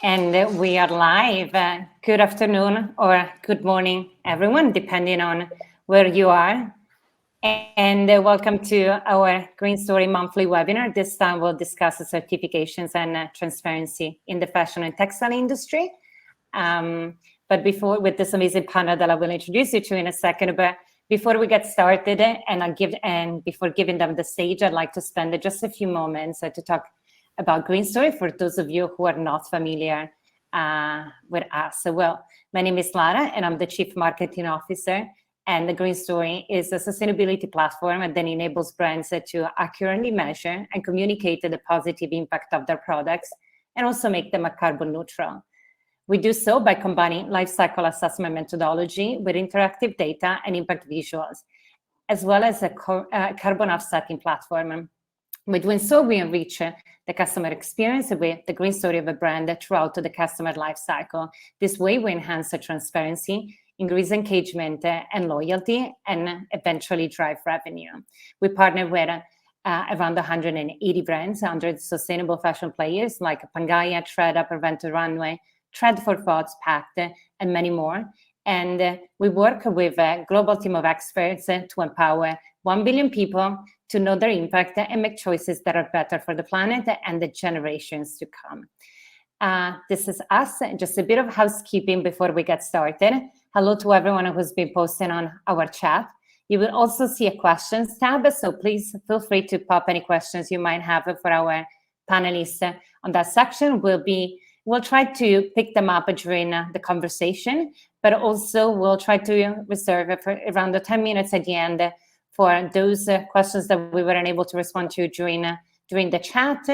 And we are live. Good afternoon or good morning, everyone, depending on where you are. And welcome to our Green Story monthly webinar. This time we'll discuss the certifications and transparency in the fashion and textile industry. But before, with this amazing panel that I will introduce you to in a second, but before we get started and before giving them the stage, I'd like to spend just a few moments to talk about Green Story for those of you who are not familiar with us. So, well, my name is Lara and I'm the Chief Marketing Officer. And the Green Story is a sustainability platform that enables brands to accurately measure and communicate the positive impact of their products and also make them carbon neutral. We do so by combining life cycle assessment methodology with interactive data and impact visuals, as well as a carbon offsetting platform. By doing so, we enrich the customer experience with the green story of a brand throughout the customer life cycle. This way, we enhance the transparency, increase engagement and loyalty, and eventually drive revenue. We partner with around 180 brands, 100 sustainable fashion players like Pangaia, ThredUp, Prevent Runway, Thread for Thoughts, Pact, and many more. And we work with a global team of experts to empower 1 billion people to know their impact and make choices that are better for the planet and the generations to come. This is us. Just a bit of housekeeping before we get started. Hello to everyone who's been posting on our chat. You will also see a questions tab, so please feel free to pop any questions you might have for our panelists on that section. We'll try to pick them up during the conversation, but also we'll try to reserve for around the 10 minutes at the end for those questions that we weren't able to respond to during the chat.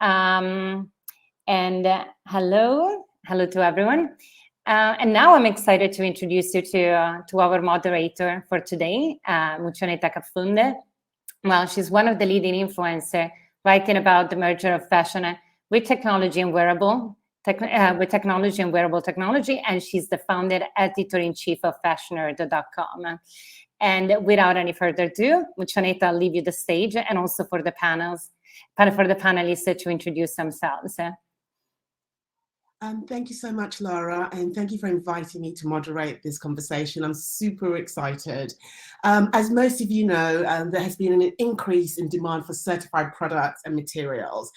Hello to everyone. And now I'm excited to introduce you to our moderator for today, Muchaneta Kapfunde. Well, she's one of the leading influencers writing about the merger of fashion with technology and wearable technology, and she's the founder editor-in-chief of fashionerd.com. And without any further ado, Muchaneta, I'll leave you the stage, and also for the panelists to introduce themselves. Thank you so much, Laura, and thank you for inviting me to moderate this conversation. I'm super excited. As most of you know, there has been an increase in demand for certified products and materials.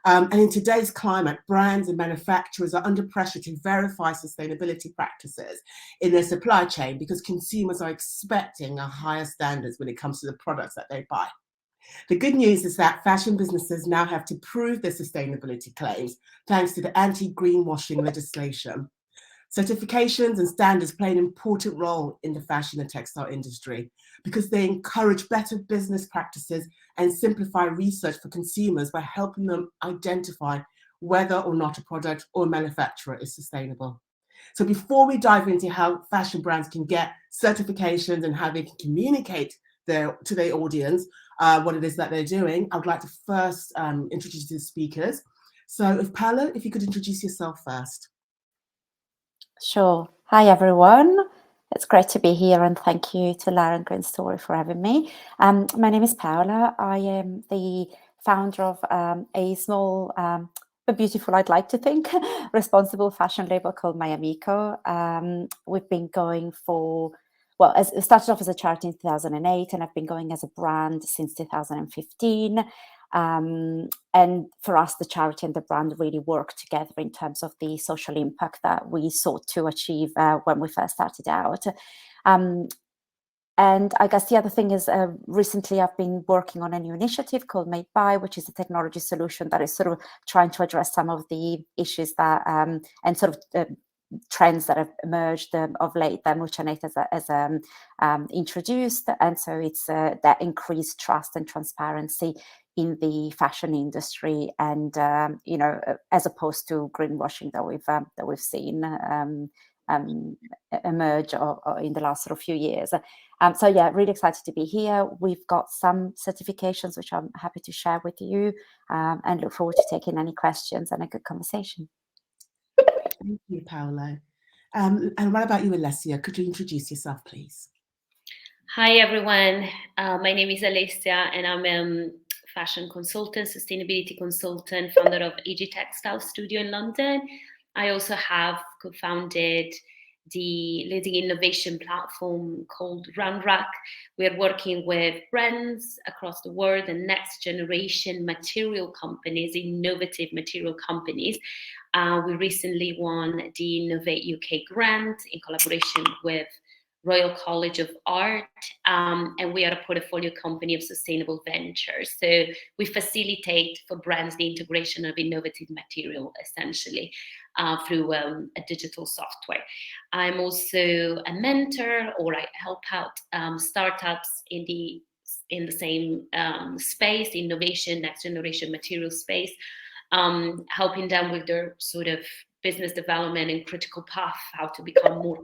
And in today's climate, brands and manufacturers are under pressure to verify sustainability practices in their supply chain because consumers are expecting a higher standards when it comes to the products that they buy. The good news is that fashion businesses now have to prove their sustainability claims thanks to the anti-greenwashing legislation. Certifications and standards play an important role in the fashion and textile industry because they encourage better business practices and simplify research for consumers by helping them identify whether or not a product or manufacturer is sustainable. So before we dive into how fashion brands can get certifications and how they can communicate to their audience what it is that they're doing, I would like to first introduce the speakers. So Paolo, if you could introduce yourself first. Sure. Hi, everyone. It's great to be here, and thank you to Lara and Green Story for having me. My name is Paola. I am the founder of a small but beautiful, I'd like to think, responsible fashion label called My Amico. We've been going for, well, it started off as a charity in 2008, and I've been going as a brand since 2015. And for us, the charity and the brand really work together in terms of the social impact that we sought to achieve when we first started out. And I guess the other thing is recently I've been working on a new initiative called Made By, which is a technology solution that is sort of trying to address some of the issues that and sort of trends that have emerged of late that Muchaneta has introduced. And so it's that increased trust and transparency in the fashion industry, and you know, as opposed to greenwashing that we've seen emerge in the last sort of few years. So yeah, really excited to be here. We've got some certifications which I'm happy to share with you, and look forward to taking any questions and a good conversation. Thank you, Paolo. And what about you, Alessia? Could you introduce yourself, please? Hi, everyone. My name is Alessia, and I'm a fashion consultant, sustainability consultant, founder of AG Textile Studio in London. I also have co-founded the leading innovation platform called RunRack. We're working with brands across the world and next generation material companies, innovative material companies. We recently won the Innovate UK grant in collaboration with Royal College of Art, and we are a portfolio company of sustainable ventures. So we facilitate for brands the integration of innovative material, essentially, through a digital software. I'm also a mentor, or I help out startups in the same space, innovation, next generation material space, helping them with their sort of business development and critical path, how to become more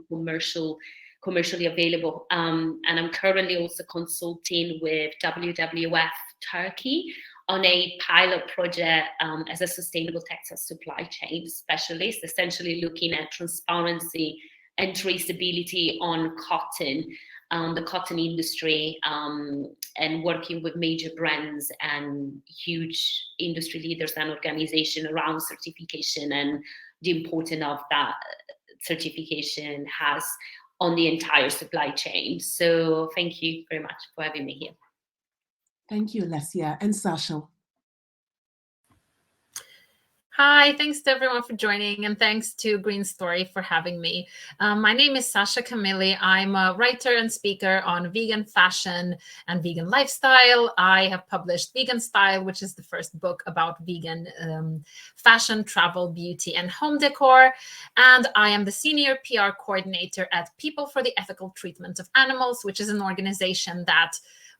commercially available. And I'm currently also consulting with WWF Turkey on a pilot project as a sustainable textile supply chain specialist, essentially looking at transparency and traceability on cotton, the cotton industry, and working with major brands and huge industry leaders and organizations around certification and the importance of that certification has on the entire supply chain. So thank you very much for having me here. Thank you, Alessia. And Sasha. Hi, thanks to everyone for joining, and thanks to Green Story for having me. My name is Sasha Camilli. I'm a writer and speaker on vegan fashion and vegan lifestyle. I have published Vegan Style, which is the first book about vegan fashion, travel, beauty, and home decor. And I am the senior PR coordinator at People for the Ethical Treatment of Animals, which is an organization that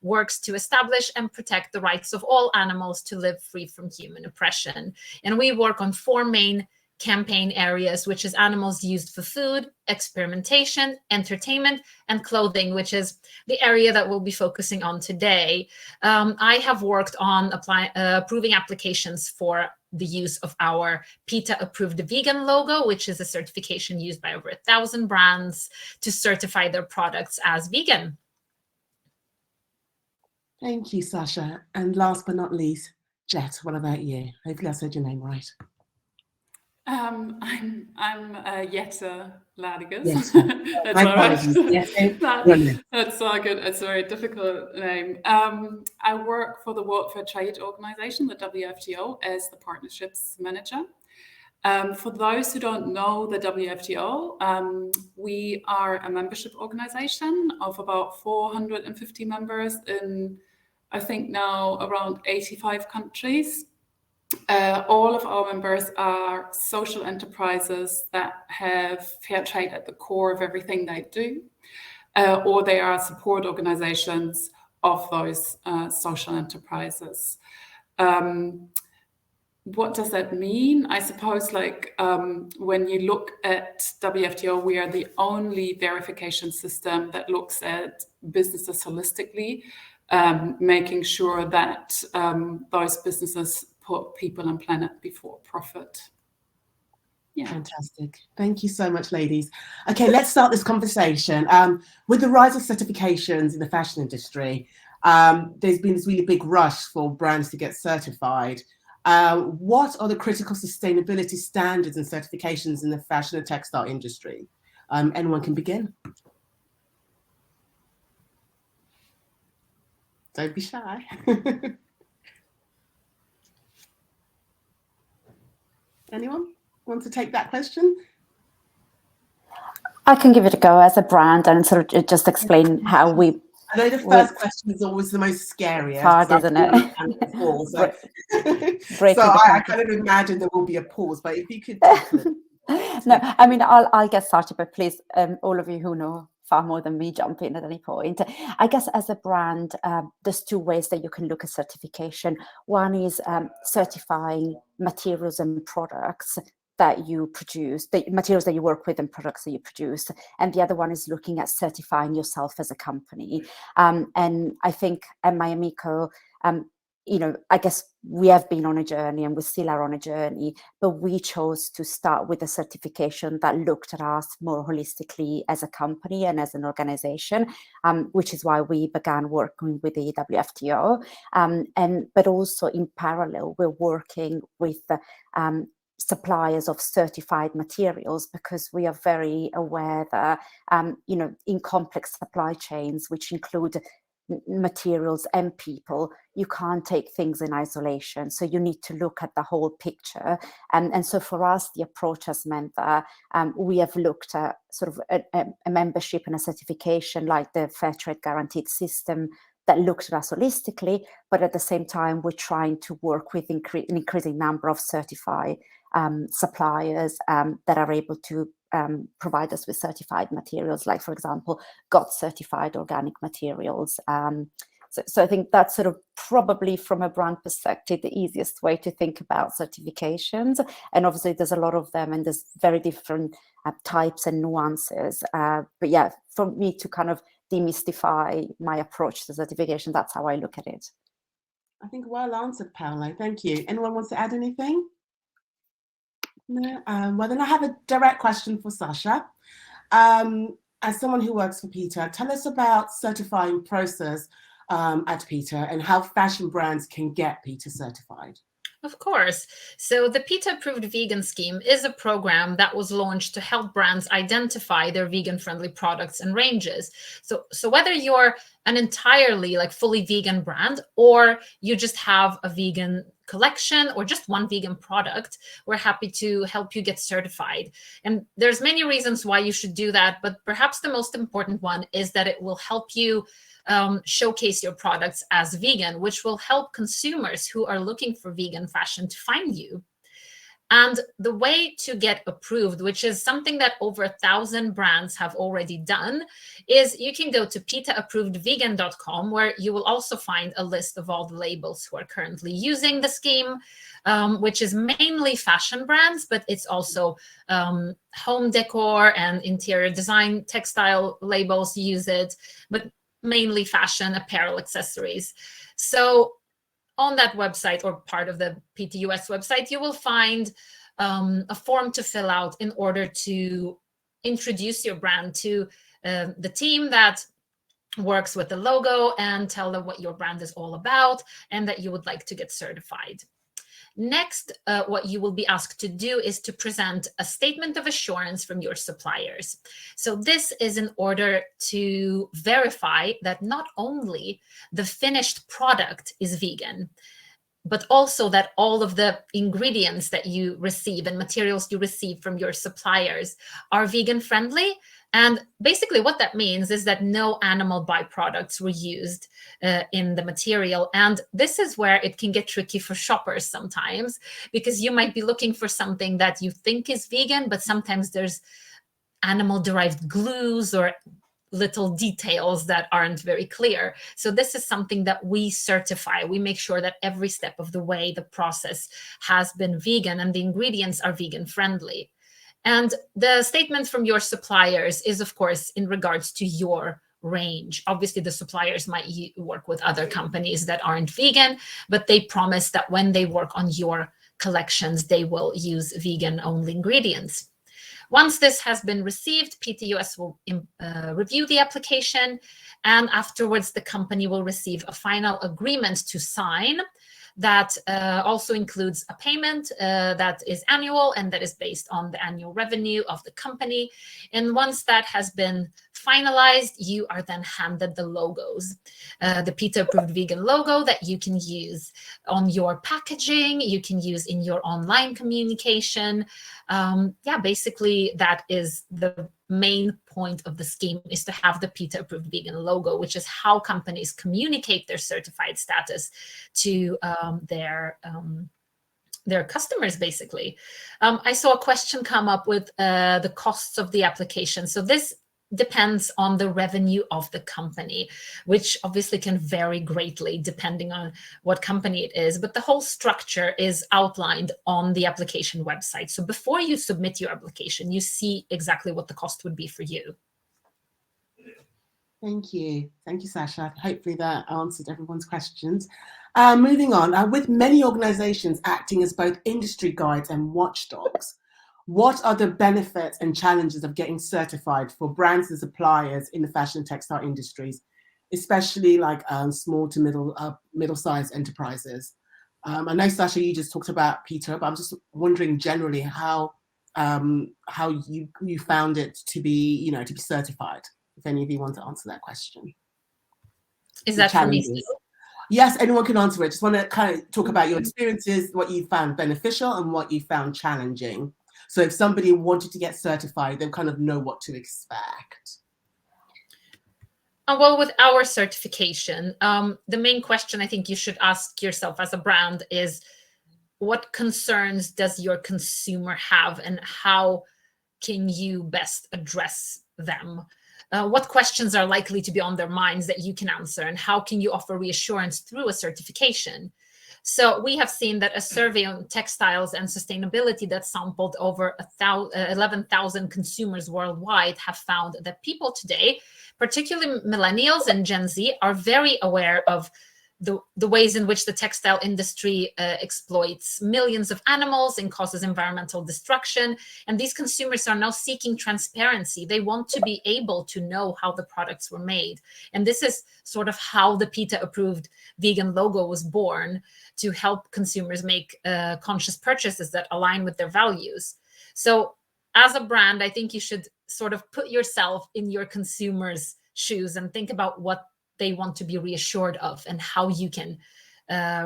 works to establish and protect the rights of all animals to live free from human oppression. And we work on 4 main campaign areas, which is animals used for food, experimentation, entertainment, and clothing, which is the area that we'll be focusing on today. I have worked on approving applications for the use of our PETA-approved vegan logo, which is a certification used by over 1,000 brands to certify their products as vegan. Thank you, Sasha. And last but not least, Jet, what about you? Hopefully I said your name right. I'm Jette Ladiges. Yes. That's all right. Yes. That's all good. It's a very difficult name. I work for the World Fair Trade Organization, the WFTO, as the partnerships manager. For those who don't know the WFTO, we are a membership organization of about 450 members in, I think now, around 85 countries. All of our members are social enterprises that have fair trade at the core of everything they do, or they are support organizations of those social enterprises. What does that mean? I suppose, like, when you look at WFTO, we are the only verification system that looks at businesses holistically, making sure that those businesses put people and planet before profit. Yeah. Fantastic. Thank you so much, ladies. Okay, let's start this conversation. With the rise of certifications in the fashion industry, there's been this really big rush for brands to get certified. What are the critical sustainability standards and certifications in the fashion and textile industry? Anyone can begin. Don't be shy. Anyone want to take that question? I can give it a go as a brand and sort of just explain how we... I know the first question is always the most scary. Hard, isn't it? So I kind of imagine there will be a pause, but if you could... No, I mean, I'll get started, but please, all of you who know far more than me, jump in at any point. I guess as a brand, there's 2 ways that you can look at certification. One is certifying materials and products that you produce, the materials that you work with and products that you produce. And the other one is looking at certifying yourself as a company. And I think at MyAmico, you know, I guess we have been on a journey and we still are on a journey, but we chose to start with a certification that looked at us more holistically as a company and as an organization, which is why we began working with the WFTO. But also in parallel, we're working with suppliers of certified materials, because we are very aware that, you know, in complex supply chains, which include materials and people, you can't take things in isolation. So you need to look at the whole picture. And so for us, the approach has meant that we have looked at sort of a membership and a certification like the Fair Trade Guaranteed system that looks at us holistically, but at the same time, we're trying to work with an increasing number of certified suppliers that are able to provide us with certified materials, like, for example, GOTS certified organic materials. So I think that's sort of probably from a brand perspective, the easiest way to think about certifications. And obviously there's a lot of them and there's very different types and nuances. But yeah, for me to kind of demystify my approach to certification, that's how I look at it. I think well answered, Paolo. Thank you. Anyone wants to add anything? No? Well, then I have a direct question for Sasha. As someone who works for PETA, tell us about certifying process at PETA and how fashion brands can get PETA certified. Of course. So the PETA Approved Vegan Scheme is a program that was launched to help brands identify their vegan-friendly products and ranges. So whether you're an entirely like fully vegan brand, or you just have a vegan collection or just one vegan product, we're happy to help you get certified. And there's many reasons why you should do that, but perhaps the most important one is that it will help you showcase your products as vegan, which will help consumers who are looking for vegan fashion to find you. And the way to get approved, which is something that over 1,000 brands have already done, is you can go to PETAapprovedvegan.com, where you will also find a list of all the labels who are currently using the scheme, which is mainly fashion brands, but it's also home decor and interior design, textile labels use it, but mainly fashion, apparel, accessories. So on that website, or part of the PTUS website, you will find a form to fill out in order to introduce your brand to the team that works with the logo and tell them what your brand is all about and that you would like to get certified. Next, what you will be asked to do is to present a statement of assurance from your suppliers. So this is in order to verify that not only the finished product is vegan, but also that all of the ingredients that you receive and materials you receive from your suppliers are vegan friendly. And basically what that means is that no animal byproducts were used in the material. And this is where it can get tricky for shoppers sometimes, because you might be looking for something that you think is vegan, but sometimes there's animal-derived glues or little details that aren't very clear. So this is something that we certify. We make sure that every step of the way the process has been vegan and the ingredients are vegan friendly. And the statement from your suppliers is, of course, in regards to your range. Obviously, the suppliers might work with other companies that aren't vegan, but they promise that when they work on your collections, they will use vegan-only ingredients. Once this has been received, PTUS will review the application, and afterwards the company will receive a final agreement to sign that also includes a payment that is annual and that is based on the annual revenue of the company. And once that has been finalized, you are then handed the logos, the PETA Approved Vegan logo that you can use on your packaging, you can use in your online communication. Yeah, basically that is the main point of the scheme, is to have the PETA Approved Vegan logo, which is how companies communicate their certified status to their customers, basically. I saw a question come up with the costs of the application. So this depends on the revenue of the company, which obviously can vary greatly depending on what company it is. But the whole structure is outlined on the application website. So before you submit your application, you see exactly what the cost would be for you. Thank you. Thank you, Sasha. Hopefully that answered everyone's questions. Moving on, with many organizations acting as both industry guides and watchdogs, what are the benefits and challenges of getting certified for brands and suppliers in the fashion and textile industries, especially like small to middle-sized enterprises? I know, Sasha, you just talked about PETA, but I'm just wondering generally how you found it to be, to be certified. If any of you want to answer that question. Is that for me still? Yes, anyone can answer it. Just want to kind of talk about your experiences, what you found beneficial and what you found challenging. So if somebody wanted to get certified, they'll kind of know what to expect. Well, with our certification, the main question I think you should ask yourself as a brand is, what concerns does your consumer have and how can you best address them? What questions are likely to be on their minds that you can answer, and how can you offer reassurance through a certification? So we have seen that a survey on textiles and sustainability that sampled over 11,000 consumers worldwide have found that people today, particularly millennials and Gen Z, are very aware of the ways in which the textile industry exploits millions of animals and causes environmental destruction. And these consumers are now seeking transparency. They want to be able to know how the products were made. And this is sort of how the PETA-approved vegan logo was born, to help consumers make conscious purchases that align with their values. So as a brand, I think you should sort of put yourself in your consumers' shoes and think about what they want to be reassured of and how you can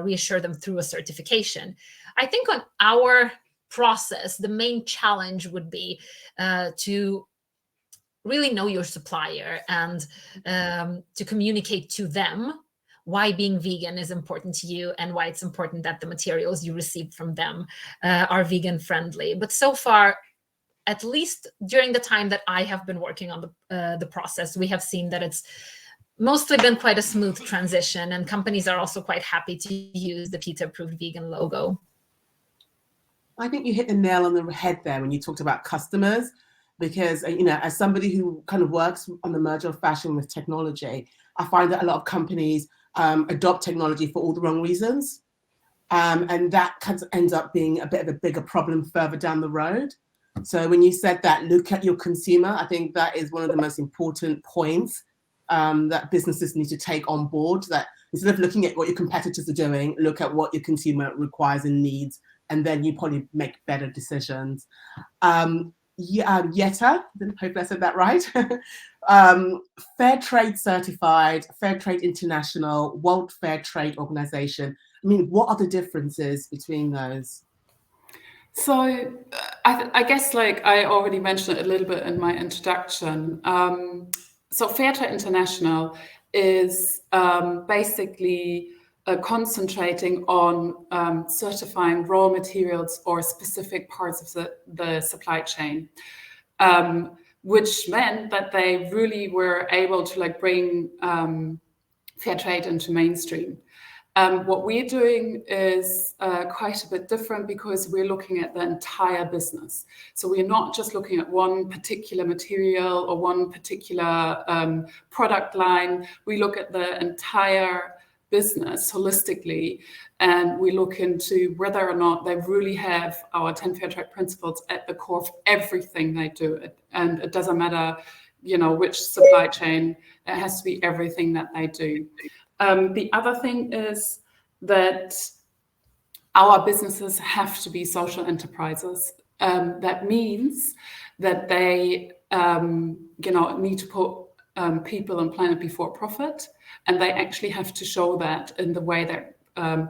reassure them through a certification. I think on our process, the main challenge would be to really know your supplier and to communicate to them why being vegan is important to you and why it's important that the materials you receive from them are vegan friendly. But so far, at least during the time that I have been working on the process, we have seen that it's mostly been quite a smooth transition, and companies are also quite happy to use the PETA-approved vegan logo. I think you hit the nail on the head there when you talked about customers, because, as somebody who kind of works on the merger of fashion with technology, I find that a lot of companies adopt technology for all the wrong reasons. And that kind of ends up being a bit of a bigger problem further down the road. So when you said that, look at your consumer, I think that is one of the most important points that businesses need to take on board, that instead of looking at what your competitors are doing, look at what your consumer requires and needs, and then you probably make better decisions. Yetta, hopefully I said that right. Fair Trade Certified, Fair Trade International, World Fair Trade Organization. I mean, what are the differences between those? So I guess, like I already mentioned it a little bit in my introduction. So Fair Trade International is basically concentrating on certifying raw materials or specific parts of the supply chain, which meant that they really were able to bring fair trade into mainstream. What we're doing is quite a bit different, because we're looking at the entire business. So we're not just looking at one particular material or one particular product line. We look at the entire business holistically, and we look into whether or not they really have our 10 fair trade principles at the core of everything they do. And it doesn't matter, which supply chain, it has to be everything that they do. The other thing is that our businesses have to be social enterprises. That means that they, need to put people and planet before profit, and they actually have to show that in the way they're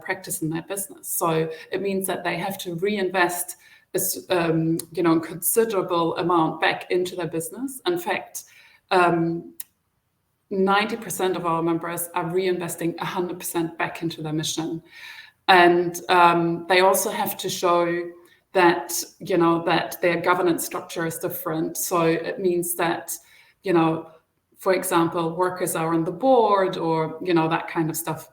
practicing their business. So it means that they have to reinvest a considerable amount back into their business. In fact, 90% of our members are reinvesting 100% back into their mission. And they also have to show that, that their governance structure is different. So it means that, for example, workers are on the board, or, that kind of stuff.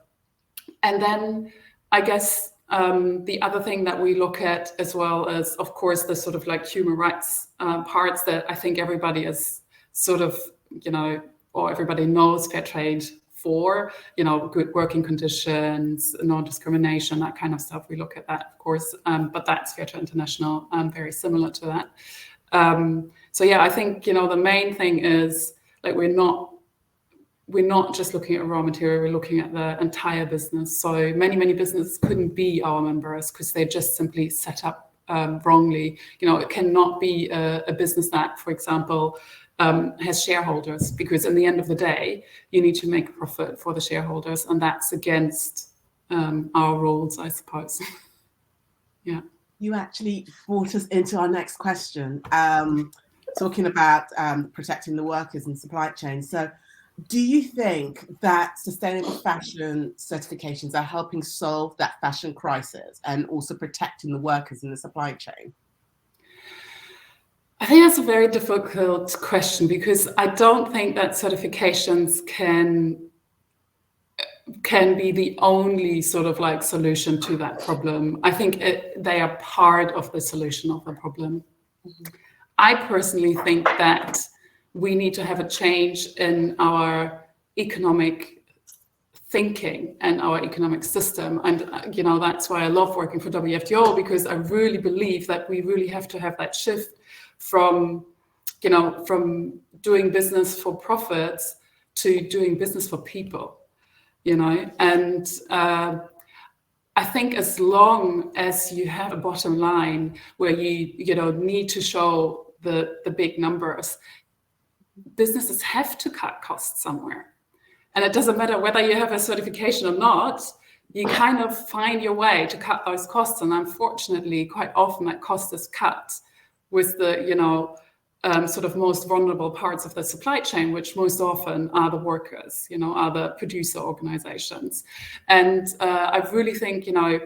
And then I guess the other thing that we look at as well is, of course, the sort of human rights parts that I think everybody is sort of, or everybody knows fair trade for, good working conditions, non-discrimination, that kind of stuff. We look at that, of course, but that's Fair Trade International, very similar to that. So yeah, I think, the main thing is we're not we're not just looking at raw material, we're looking at the entire business. So many businesses couldn't be our members because they're just simply set up wrongly. You know, it cannot be a business that, for example, has shareholders, because in the end of the day, you need to make a profit for the shareholders, and that's against our rules, I suppose. Yeah. You actually brought us into our next question, talking about protecting the workers and supply chain. So do you think that sustainable fashion certifications are helping solve that fashion crisis and also protecting the workers in the supply chain? I think that's a very difficult question, because I don't think that certifications can be the only sort of like solution to that problem. I think they are part of the solution of the problem. Mm-hmm. I personally think that we need to have a change in our economic thinking and our economic system. And, you know, that's why I love working for WFTO, because I really believe that we really have to have that shift from, you know, from doing business for profits to doing business for people. You know, and I think as long as you have a bottom line where you know need to show the big numbers, businesses have to cut costs somewhere, and it doesn't matter whether you have a certification or not. You kind of find your way to cut those costs, and unfortunately, quite often that cost is cut with the sort of most vulnerable parts of the supply chain, which most often are the workers, you know, are the producer organizations. And I really think, you know,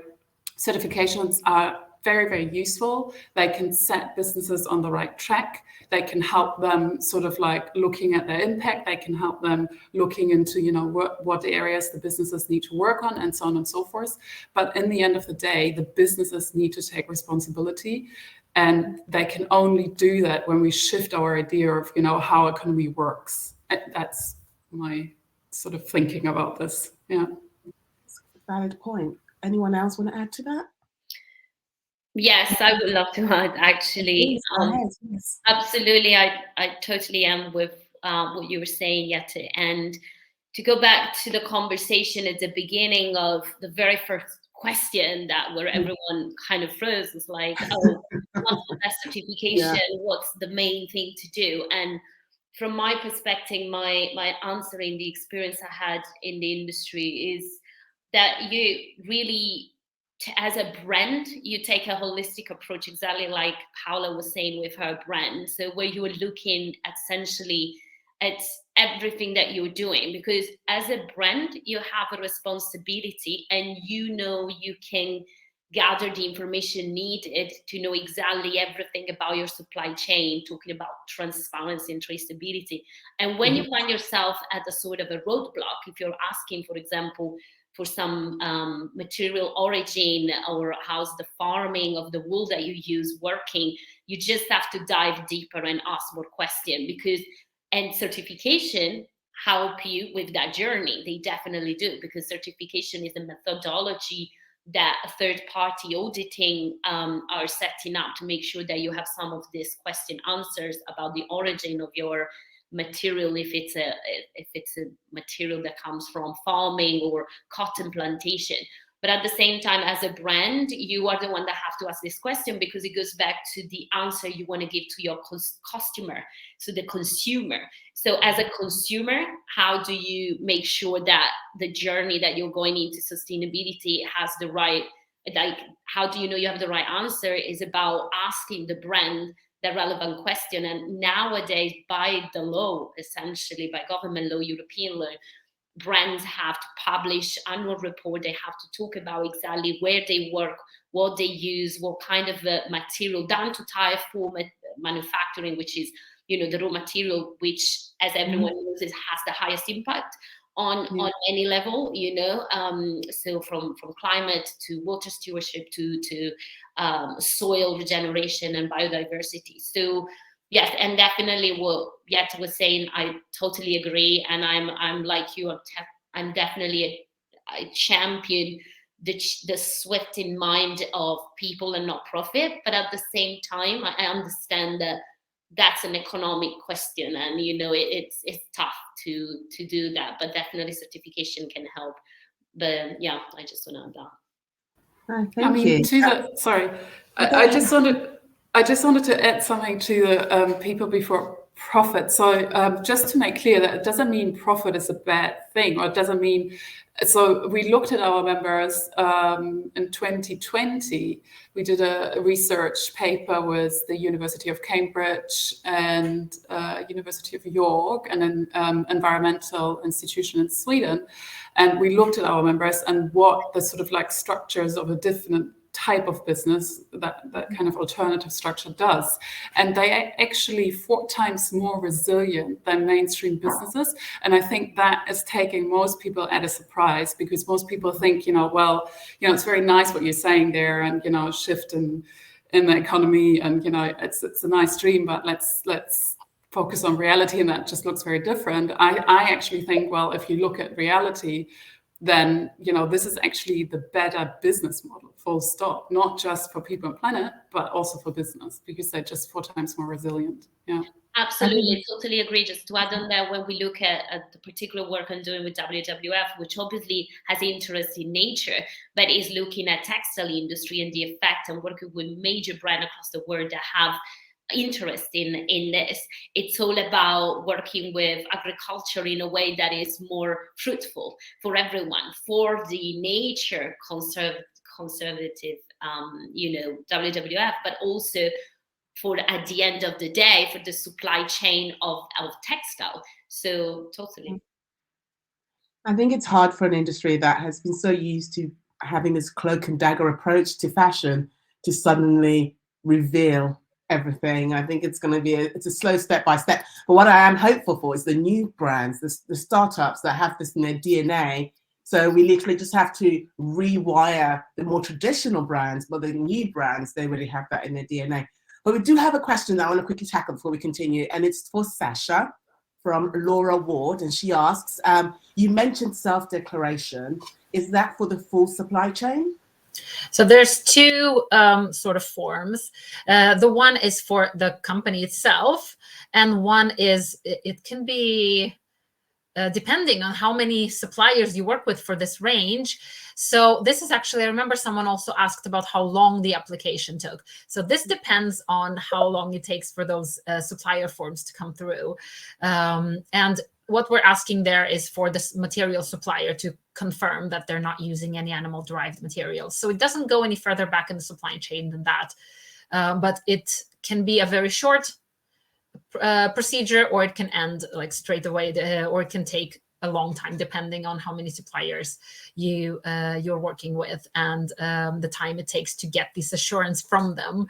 certifications are very, very useful. They can set businesses on the right track. They can help them sort of like looking at their impact. They can help them looking into, you know, what areas the businesses need to work on, and so on and so forth. But in the end of the day, the businesses need to take responsibility. And they can only do that when we shift our idea of, you know, how economy works. That's my sort of thinking about this. Yeah. Valid point. Anyone else want to add to that? Yes, I would love to add, actually. Yes. Absolutely. I totally am with what you were saying, Jette. And to go back to the conversation at the beginning of the very first question where everyone kind of froze, is like, oh, what's the best certification? Yeah. What's the main thing to do? And from my perspective, my answer in the experience I had in the industry is that you really, as a brand, you take a holistic approach, exactly like Paula was saying with her brand. So where you are looking essentially at everything that you're doing, because as a brand, you have a responsibility, and you know you can gather the information needed to know exactly everything about your supply chain, talking about transparency and traceability. And when you find yourself at a sort of a roadblock, if you're asking, for example, for some material origin, or how's the farming of the wool that you use working, you just have to dive deeper and ask more questions, and certification help you with that journey. They definitely do, because certification is a methodology that a third-party auditing are setting up to make sure that you have some of these question answers about the origin of your material, if it's a material that comes from farming or cotton plantation. But at the same time, as a brand, you are the one that have to ask this question, because it goes back to the answer you want to give to your customer, so the consumer. So as a consumer, how do you make sure that the journey that you're going into sustainability has the right, like, how do you know you have the right answer, is about asking the brand the relevant question. And nowadays, by the law, essentially by government law, European law, brands have to publish annual report. They have to talk about exactly where they work, what they use, what kind of material, down to tire form manufacturing, which is, you know, the raw material, which, as everyone knows, has the highest impact on any level, you know. So from climate to water stewardship to soil regeneration and biodiversity. So yes, and definitely what Jette was saying, I totally agree. And I'm like you, I'm definitely a champion the swift in mind of people and not profit. But at the same time, I understand that that's an economic question, and it's tough to do that, but definitely certification can help. But yeah, I just want to add that. Thank you. I just wanted to add something to the people before profit. So just to make clear that it doesn't mean profit is a bad thing, or it doesn't mean. So we looked at our members in 2020. We did a research paper with the University of Cambridge and University of York and an environmental institution in Sweden. And we looked at our members and what the sort of like structures of a different type of business that kind of alternative structure does. And they are actually 4 times more resilient than mainstream businesses. And I think that is taking most people at a surprise, because most people think, it's very nice what you're saying there, and, shift in the economy, and, it's a nice dream, but let's focus on reality, and that just looks very different. I actually think, well, if you look at reality, then this is actually the better business model, full stop, not just for people and planet, but also for business, because they're just 4 times more resilient. Yeah, absolutely, totally agree. Just to add on that, when we look at the particular work I'm doing with WWF, which obviously has interest in nature, but is looking at textile industry and the effect, and working with major brands across the world that have interest in this. It's all about working with agriculture in a way that is more fruitful for everyone, for the nature conservative WWF, but also for, at the end of the day, for the supply chain of textile. So totally. I think it's hard for an industry that has been so used to having this cloak and dagger approach to fashion to suddenly reveal everything. I think it's going to be it's a slow step by step. But what I am hopeful for is the new brands, the startups that have this in their DNA. So we literally just have to rewire the more traditional brands, but the new brands, they really have that in their DNA. But we do have a question that I want to quickly tackle before we continue, and it's for Sasha from Laura Ward, and she asks, you mentioned self-declaration. Is that for the full supply chain? So there's 2 sort of forms. The one is for the company itself, and one is, it can be depending on how many suppliers you work with for this range. So this is actually, I remember someone also asked about how long the application took. So this depends on how long it takes for those supplier forms to come through. And what we're asking there is for this material supplier to confirm that they're not using any animal-derived materials. So it doesn't go any further back in the supply chain than that. But it can be a very short procedure, or it can end like straight away, or it can take a long time, depending on how many suppliers you're working with, and the time it takes to get this assurance from them.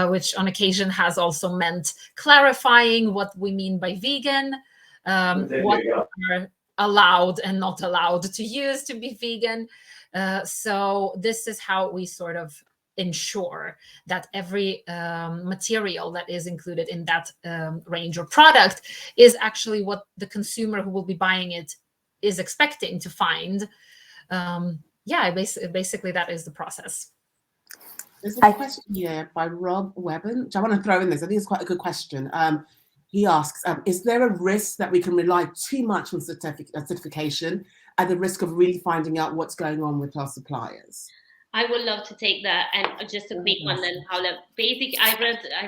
Which on occasion has also meant clarifying what we mean by vegan, what are allowed and not allowed to use to be vegan. So this is how we sort of ensure that every material that is included in that range or product is actually what the consumer who will be buying it is expecting to find. Basically that is the process. There's a question here by Rob Webben, which I want to throw in this. I think it's quite a good question. He asks, is there a risk that we can rely too much on certification at the risk of really finding out what's going on with our suppliers? I would love to take that, and just a quick one then, Paula. Basically, I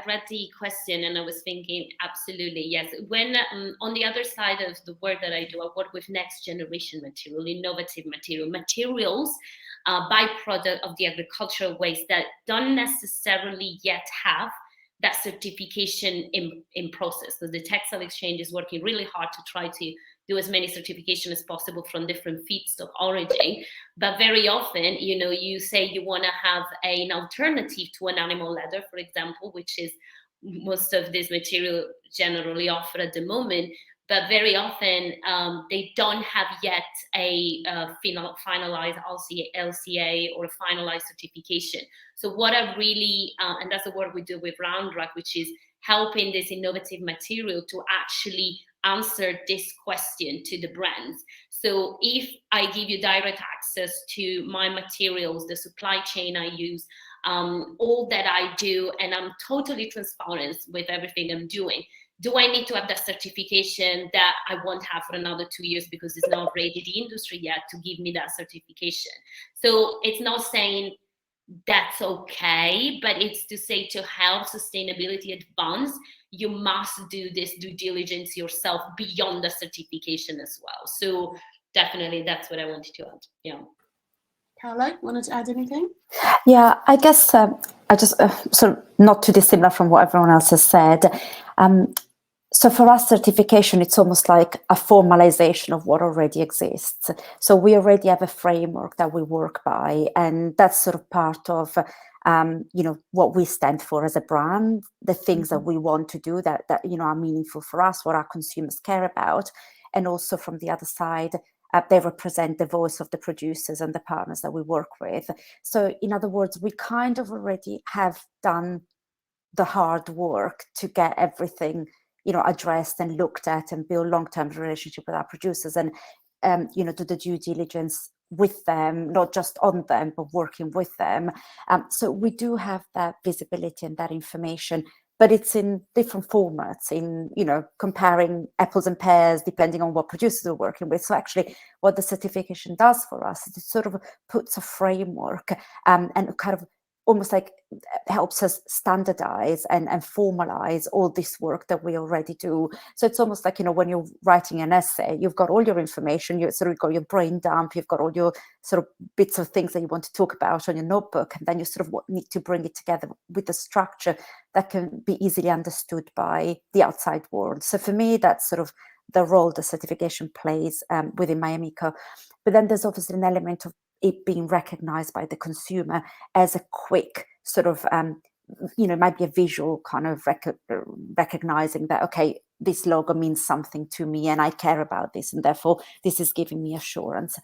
read the question and I was thinking, absolutely, yes. When on the other side of the work that I do, I work with next generation material, innovative materials, byproduct of the agricultural waste that don't necessarily yet have that certification in process. So the Textile Exchange is working really hard to try to do as many certifications as possible from different feedstock origin. But very often, you say you want to have an alternative to an animal leather, for example, which is most of this material generally offer at the moment. But very often they don't have yet a finalized LCA or a finalized certification. So what I really, and that's the work we do with Round Rock, which is helping this innovative material to actually answer this question to the brands. So if I give you direct access to my materials, the supply chain I use, all that I do, and I'm totally transparent with everything I'm doing, do I need to have that certification that I won't have for another 2 years because it's not ready the industry yet to give me that certification? So it's not saying that's okay, but it's to say, to help sustainability advance, you must do this due diligence yourself beyond the certification as well. So definitely that's what I wanted to add. Yeah. Paolo, wanted to add anything? Yeah, I guess I just sort of not too dissimilar from what everyone else has said. So for us, certification, it's almost like a formalization of what already exists. So we already have a framework that we work by, and that's sort of part of what we stand for as a brand, the things that we want to do that are meaningful for us, what our consumers care about, and also from the other side, they represent the voice of the producers and the partners that we work with. So in other words, we kind of already have done the hard work to get everything addressed and looked at and build long-term relationship with our producers and do the due diligence with them, not just on them, but working with them. So we do have that visibility and that information, but it's in different formats, in comparing apples and pears depending on what producers we're working with. So actually what the certification does for us is it sort of puts a framework and kind of almost like helps us standardize and formalize all this work that we already do. So it's almost like, when you're writing an essay, you've got all your information, you've sort of got your brain dump, you've got all your sort of bits of things that you want to talk about on your notebook, and then you sort of need to bring it together with a structure that can be easily understood by the outside world. So for me, that's sort of the role the certification plays within Miami Co. But then there's obviously an element of it being recognized by the consumer as a quick sort of, might be a visual kind of recognizing that, okay, this logo means something to me and I care about this, and therefore this is giving me assurance.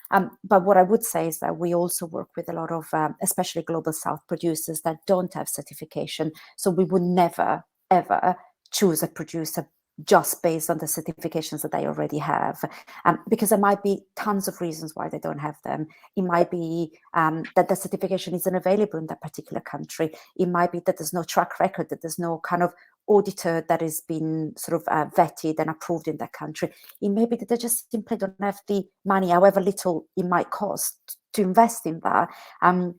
But what I would say is that we also work with a lot of, especially Global South producers that don't have certification. So we would never, ever choose a producer just based on the certifications that they already have, because there might be tons of reasons why they don't have them. It might be that the certification isn't available in that particular country. It might be that there's no track record, that there's no kind of auditor that has been sort of vetted and approved in that country. It may be that they just simply don't have the money, however little it might cost, to invest in that. And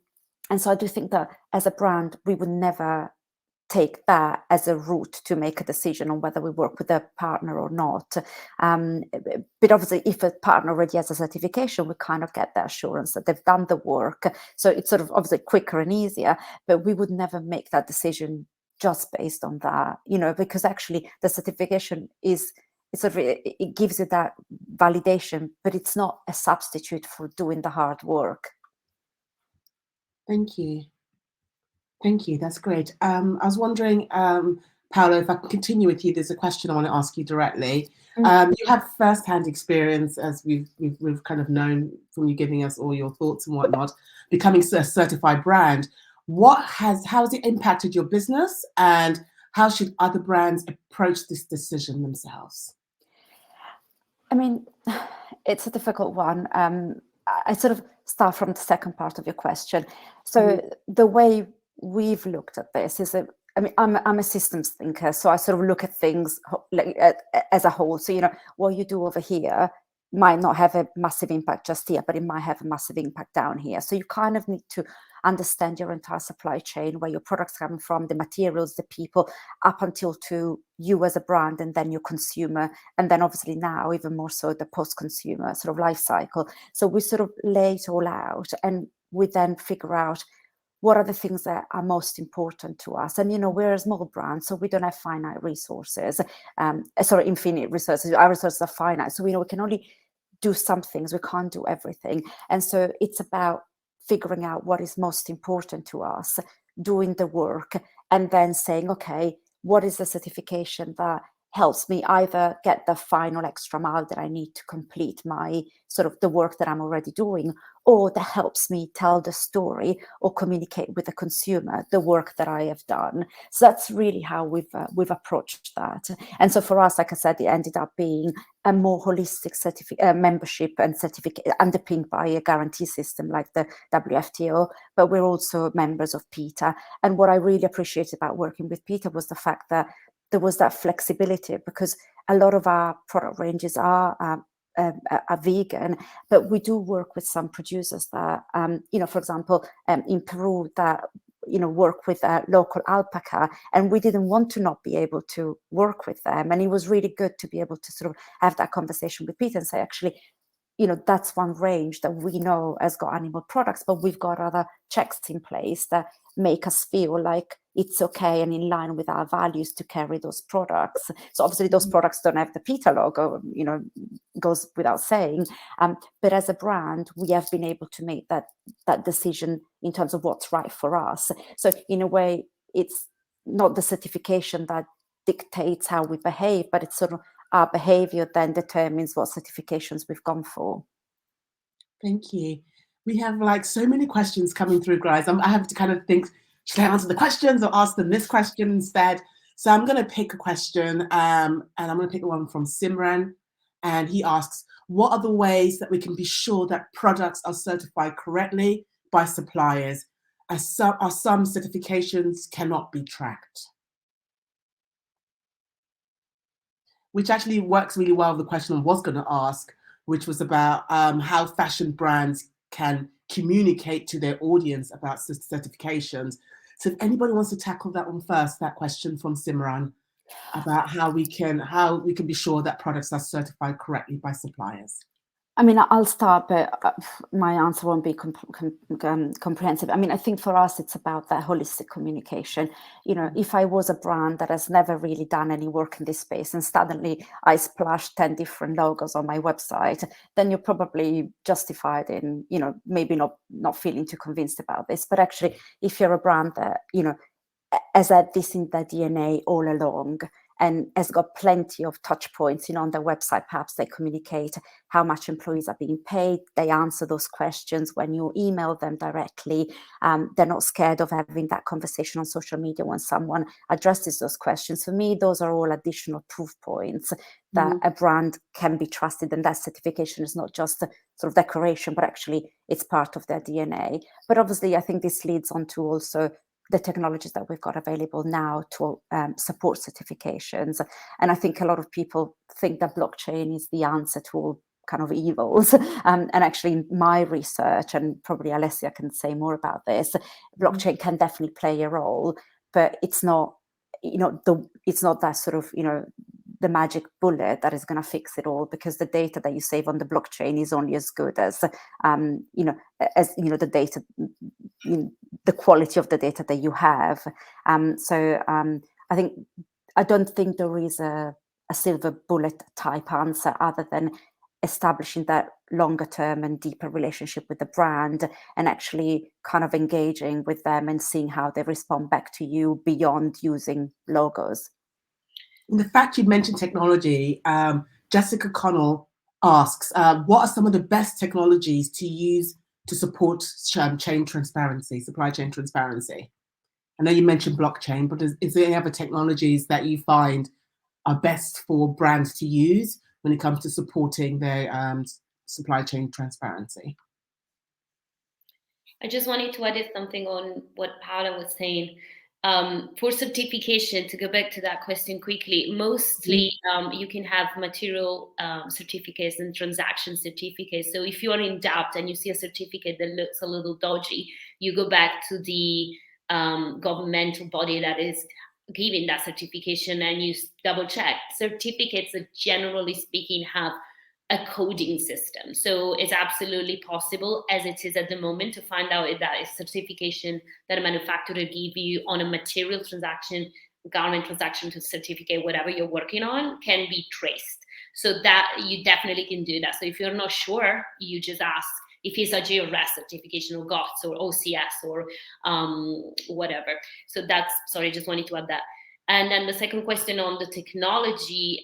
so I do think that as a brand, we would never take that as a route to make a decision on whether we work with a partner or not. But obviously, if a partner already has a certification, we kind of get the assurance that they've done the work. So it's sort of obviously quicker and easier, but we would never make that decision just based on that, because actually the certification it gives you that validation, but it's not a substitute for doing the hard work. Thank you. Thank you. That's great. I was wondering, Paolo, if I can continue with you, there's a question I want to ask you directly. You have first-hand experience, as we've kind of known from you giving us all your thoughts and whatnot, becoming a certified brand. How has it impacted your business, and how should other brands approach this decision themselves? I mean, it's a difficult one. I sort of start from the second part of your question. So the way we've looked at this is that, I mean, I'm a systems thinker, so I sort of look at things like, as a whole. So, what you do over here might not have a massive impact just here, but it might have a massive impact down here. So you kind of need to understand your entire supply chain, where your products come from, the materials, the people, up until to you as a brand, and then your consumer, and then obviously now even more so the post-consumer sort of life cycle. So we sort of lay it all out, and we then figure out what are the things that are most important to us. And, we're a small brand, so we don't have finite resources, infinite resources. Our resources are finite. So, we can only do some things. We can't do everything. And so it's about figuring out what is most important to us, doing the work, and then saying, okay, what is the certification that helps me either get the final extra mile that I need to complete my sort of the work that I'm already doing, or that helps me tell the story or communicate with the consumer the work that I have done. So that's really how we've approached that. And so for us, like I said, it ended up being a more holistic membership and certificate underpinned by a guarantee system like the WFTO, but we're also members of PETA. And what I really appreciated about working with PETA was the fact that there was that flexibility, because a lot of our product ranges are vegan, but we do work with some producers that, for example, in Peru, that work with local alpaca, and we didn't want to not be able to work with them. And it was really good to be able to sort of have that conversation with Peter and say, actually, that's one range that we know has got animal products, but we've got other checks in place that make us feel like it's okay and in line with our values to carry those products. So obviously those products don't have the PETA logo, goes without saying. But as a brand, we have been able to make that decision in terms of what's right for us. So in a way, it's not the certification that dictates how we behave, but it's sort of our behavior then determines what certifications we've gone for. Thank you. We have like so many questions coming through, guys. I have to kind of think, should I answer the questions or ask them this question instead? So I'm going to pick a question, and I'm going to pick one from Simran. And he asks, what are the ways that we can be sure that products are certified correctly by suppliers, as some certifications cannot be tracked? Which actually works really well with the question I was going to ask, which was about how fashion brands can communicate to their audience about certifications. So if anybody wants to tackle that one first, that question from Simran about how we can be sure that products are certified correctly by suppliers. I mean, I'll start, but my answer won't be comprehensive. I mean, I think for us, it's about that holistic communication. If I was a brand that has never really done any work in this space and suddenly I splash 10 different logos on my website, then you're probably justified in, maybe not feeling too convinced about this. But actually, if you're a brand that, has had this in their DNA all along, and has got plenty of touch points, on their website, perhaps they communicate how much employees are being paid. They answer those questions when you email them directly. They're not scared of having that conversation on social media when someone addresses those questions. For me, those are all additional proof points that a brand can be trusted, and that certification is not just a sort of decoration, but actually it's part of their DNA. But obviously, I think this leads on to also the technologies that we've got available now to support certifications. And I think a lot of people think that blockchain is the answer to all kind of evils. And actually in my research, and probably Alessia can say more about this, blockchain can definitely play a role, but it's not, it's not that sort of, the magic bullet that is going to fix it all, because the data that you save on the blockchain is only as good as, the data, the quality of the data that you have. I don't think there is a silver bullet type answer other than establishing that longer term and deeper relationship with the brand, and actually kind of engaging with them and seeing how they respond back to you beyond using logos. And the fact you mentioned technology, Jessica Connell asks, what are some of the best technologies to use to support supply chain transparency? I know you mentioned blockchain, but is there any other technologies that you find are best for brands to use when it comes to supporting their supply chain transparency? I just wanted to add something on what Paola was saying. For certification, to go back to that question quickly, mostly you can have material certificates and transaction certificates. So if you are in doubt and you see a certificate that looks a little dodgy, you go back to the governmental body that is giving that certification and you double check. Certificates that generally speaking have a coding system. So it's absolutely possible, as it is at the moment, to find out if that is certification that a manufacturer give you on a material transaction, garment transaction to certificate, whatever you're working on, can be traced. So that you definitely can do that. So if you're not sure, you just ask if it's a GRS certification or GOTS or OCS or whatever. So that's, sorry, just wanted to add that. And then the second question on the technology,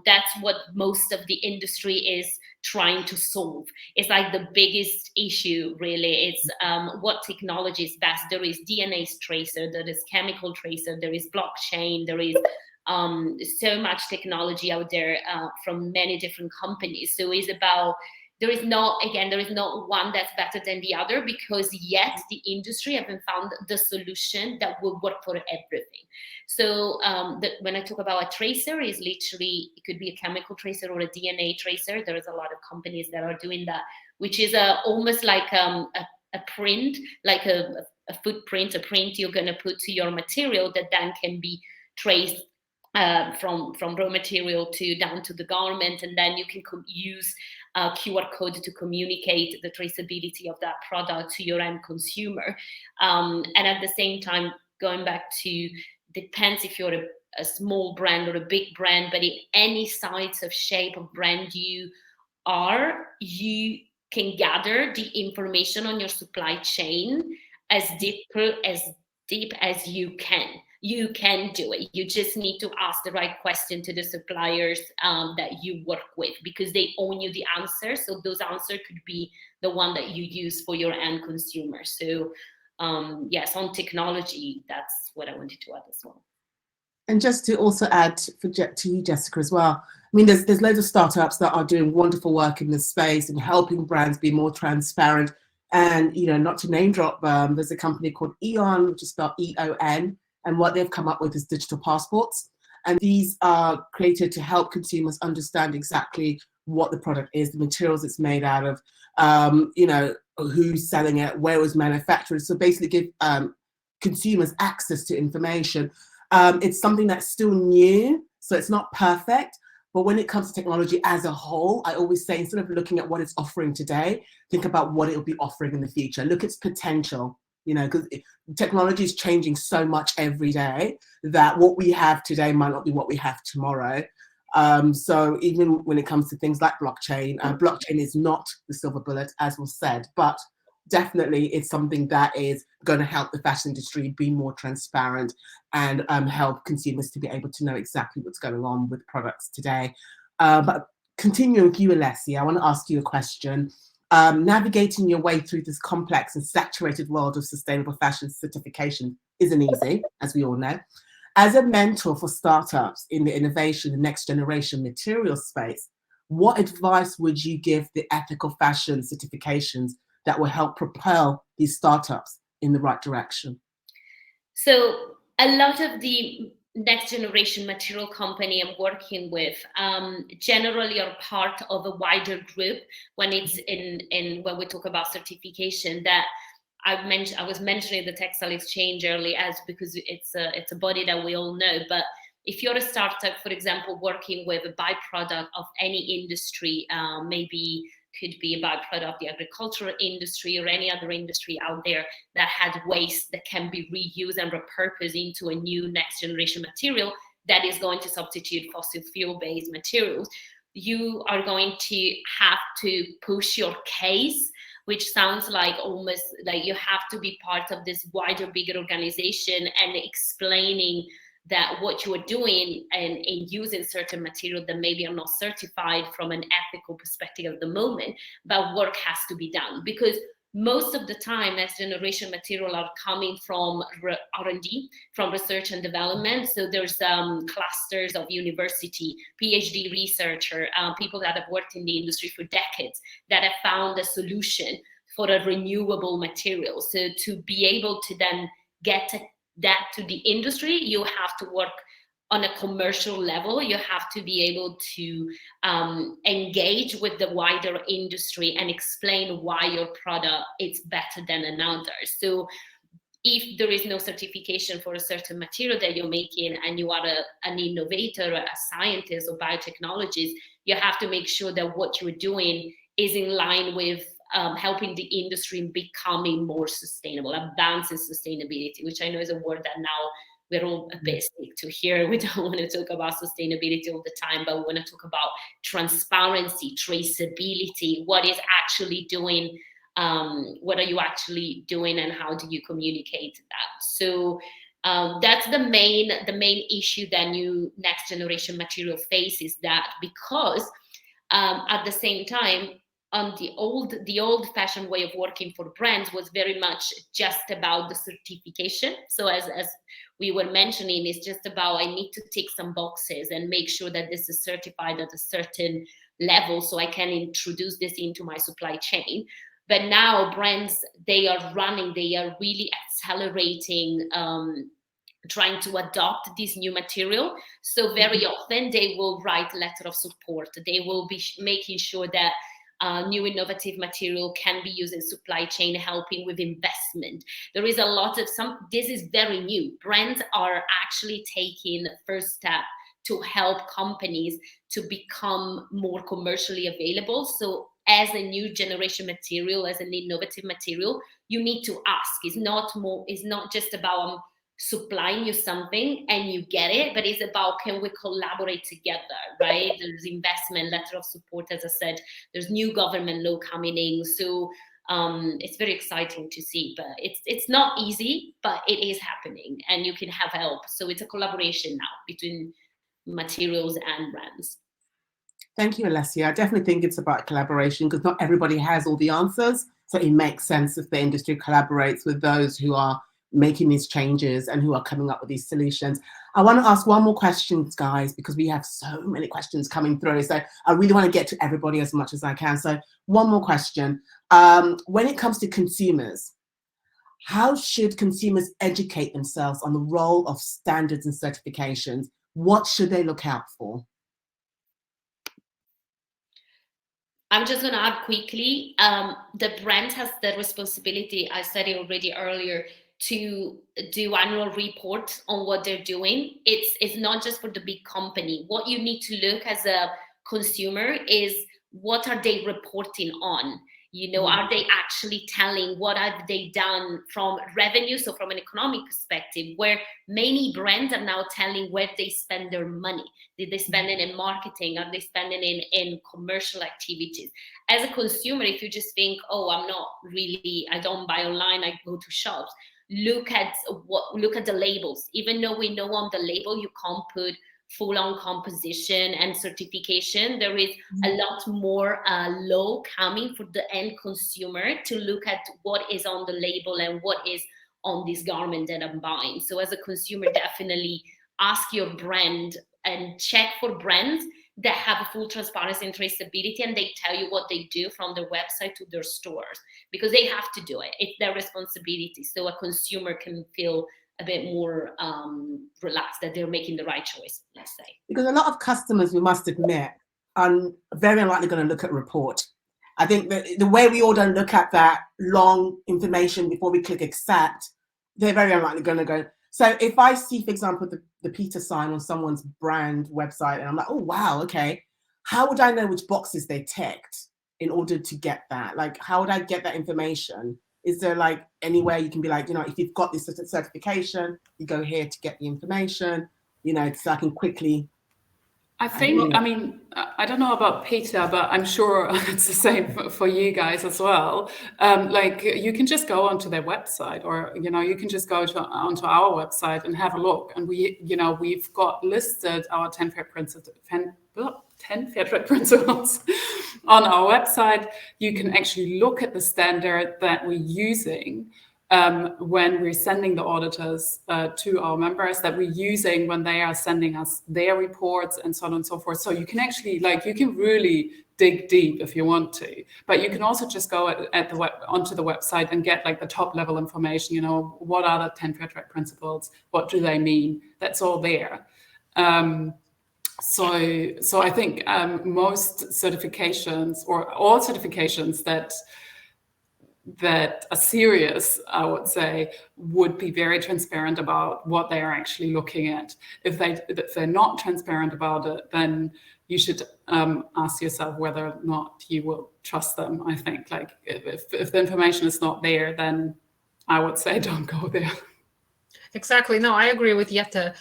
that's what most of the industry is trying to solve. It's like the biggest issue, really. It's what technology is best. There is DNA tracer, there is chemical tracer, there is blockchain, there is so much technology out there from many different companies. So it's about, there is not one that's better than the other, because yet the industry haven't found the solution that will work for everything. So when I talk about a tracer, is literally, it could be a chemical tracer or a DNA tracer. There is a lot of companies that are doing that, which is almost like a print, like a footprint, a print you're going to put to your material that then can be traced from raw material to down to the garment, and then you can use a QR code to communicate the traceability of that product to your end consumer. And at the same time, going back to, depends if you're a small brand or a big brand, but in any size of shape of brand you are, you can gather the information on your supply chain as deep as you can. You can do it. You just need to ask the right question to the suppliers that you work with, because they own you the answer. So those answers could be the one that you use for your end consumer. So yes, on technology, that's what I wanted to add as well. And just to also add to you, Jessica, as well. I mean, there's loads of startups that are doing wonderful work in this space and helping brands be more transparent. And, you know, not to name drop, there's a company called Eon, which is spelled E-O-N, and what they've come up with is digital passports. And these are created to help consumers understand exactly what the product is, the materials it's made out of, you know, who's selling it, where it was manufactured. So basically give consumers access to information. It's something that's still new, so it's not perfect. But when it comes to technology as a whole, I always say, instead of looking at what it's offering today, think about what it will be offering in the future. Look at its potential, you know, because technology is changing so much every day that what we have today might not be what we have tomorrow. So even when it comes to things like blockchain, blockchain is not the silver bullet, as was said, but definitely it's something that is going to help the fashion industry be more transparent and help consumers to be able to know exactly what's going on with products today. But continuing with you, Alessia, I want to ask you a question. Navigating your way through this complex and saturated world of sustainable fashion certification isn't easy, as we all know. As a mentor for startups in the innovation and next generation material space, what advice would you give the ethical fashion certifications that will help propel these startups in the right direction? So a lot of the next generation material company I'm working with generally are part of a wider group when it's when we talk about certification. That I was mentioning the Textile Exchange early, as because it's a body that we all know. But if you're a startup, for example, working with a byproduct of any industry, maybe could be a byproduct of the agricultural industry or any other industry out there that had waste that can be reused and repurposed into a new next generation material that is going to substitute fossil fuel based materials, you are going to have to push your case, which sounds like almost like you have to be part of this wider, bigger organization and explaining that what you are doing and using certain material that maybe are not certified from an ethical perspective at the moment, but work has to be done. Because most of the time, next generation material are coming from R&D, from research and development. So there's clusters of university, PhD researcher, people that have worked in the industry for decades that have found a solution for a renewable material. So to be able to then get that to the industry, you have to work on a commercial level. You have to be able to engage with the wider industry and explain why your product is better than another. So if there is no certification for a certain material that you're making and you are an innovator, a scientist or biotechnologist, you have to make sure that what you're doing is in line with helping the industry becoming more sustainable, advancing sustainability, which I know is a word that now we're all a bit sick to hear. We don't want to talk about sustainability all the time, but we want to talk about transparency, traceability, what is actually doing, what are you actually doing and how do you communicate that? So That's the main issue that new next generation material faces, that because at the same time, the old-fashioned way of working for brands was very much just about the certification. So as we were mentioning, it's just about, I need to tick some boxes and make sure that this is certified at a certain level so I can introduce this into my supply chain. But now brands, they are really accelerating, trying to adopt this new material. So very often they will write letter of support. They will be making sure that new innovative material can be used in supply chain, helping with investment. There is a lot of this is very new. Brands are actually taking the first step to help companies to become more commercially available. So as a new generation material, as an innovative material, you need to ask. It's not just about supplying you something and you get it, but it's about, can we collaborate together, right? There's investment, letter of support, as I said, there's new government law coming in. So it's very exciting to see, but it's not easy, but it is happening and you can have help. So it's a collaboration now between materials and brands. Thank you, Alessia. I definitely think it's about collaboration because not everybody has all the answers. So it makes sense if the industry collaborates with those who are making these changes and who are coming up with these solutions. I want to ask one more question, guys, because we have so many questions coming through. So I really want to get to everybody as much as I can. So one more question. When it comes to consumers, how should consumers educate themselves on the role of standards and certifications? What should they look out for? I'm just going to add quickly, the brand has the responsibility, I said it already earlier, to do annual reports on what they're doing. It's not just for the big company. What you need to look as a consumer is, what are they reporting on? You know, are they actually telling what have they done from revenue? So from an economic perspective, where many brands are now telling where they spend their money. Did they spend it in marketing? Are they spending in commercial activities? As a consumer, if you just think, oh, I don't buy online, I go to shops. Look at the labels. Even though we know on the label you can't put full-on composition and certification, there is a lot more law coming for the end consumer to look at what is on the label and what is on this garment that I'm buying. So as a consumer, definitely ask your brand and check for brands that have a full transparency and traceability, and they tell you what they do from their website to their stores, because they have to do it. It's their responsibility. So a consumer can feel a bit more relaxed that they're making the right choice, let's say. Because a lot of customers, we must admit, are very unlikely going to look at a report. I think that the way we all don't look at that long information before we click accept, they're very unlikely going to go. So if I see, for example, the Peter sign on someone's brand website, and I'm like, oh, wow, okay, how would I know which boxes they ticked in order to get that? Like, how would I get that information? Is there like anywhere you can be like, you know, if you've got this certification, you go here to get the information, you know, so I can quickly. I mean, I don't know about Peter, but I'm sure it's the same for you guys as well. Like, you can just go onto their website, or, you know, you can just go onto our website and have a look. And we've got listed our 10 fair principles on our website. You can actually look at the standard that we're using when we're sending the auditors to our members, that we're using when they are sending us their reports, and so on and so forth. So you can actually, like, you can really dig deep if you want to, but you can also just go onto the website and get like the top level information. You know, what are the 10 fair trade principles? What do they mean? That's all there. So I think most certifications, or all certifications that are serious, I would say, would be very transparent about what they are actually looking at. If they're not transparent about it, then you should ask yourself whether or not you will trust them. I think, like, if the information is not there, then I would say don't go there. Exactly. No, I agree with Jette.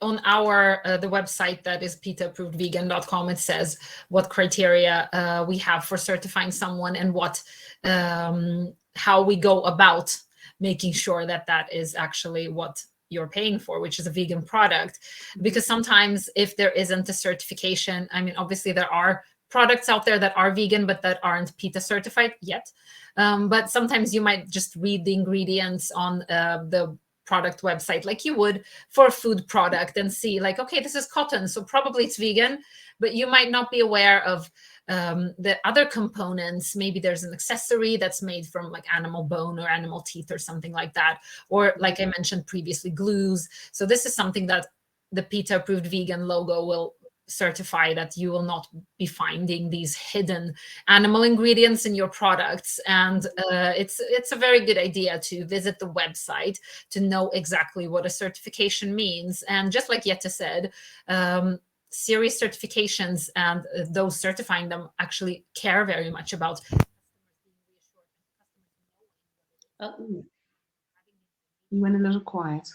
On our the website that is PETA-approvedvegan.com, it says what criteria we have for certifying someone, and what how we go about making sure that that is actually what you're paying for, which is a vegan product. Because sometimes if there isn't a certification, I mean, obviously there are products out there that are vegan, but that aren't PETA certified yet. But sometimes you might just read the ingredients on the product website like you would for a food product and see like, okay, this is cotton, so probably it's vegan, but you might not be aware of the other components. Maybe there's an accessory that's made from like animal bone or animal teeth or something like that. Or like I mentioned previously, glues. So this is something that the PETA approved vegan logo will certify, that you will not be finding these hidden animal ingredients in your products. And it's a very good idea to visit the website to know exactly what a certification means. And just like Jette said, serious certifications and those certifying them actually care very much about. You went a little quiet.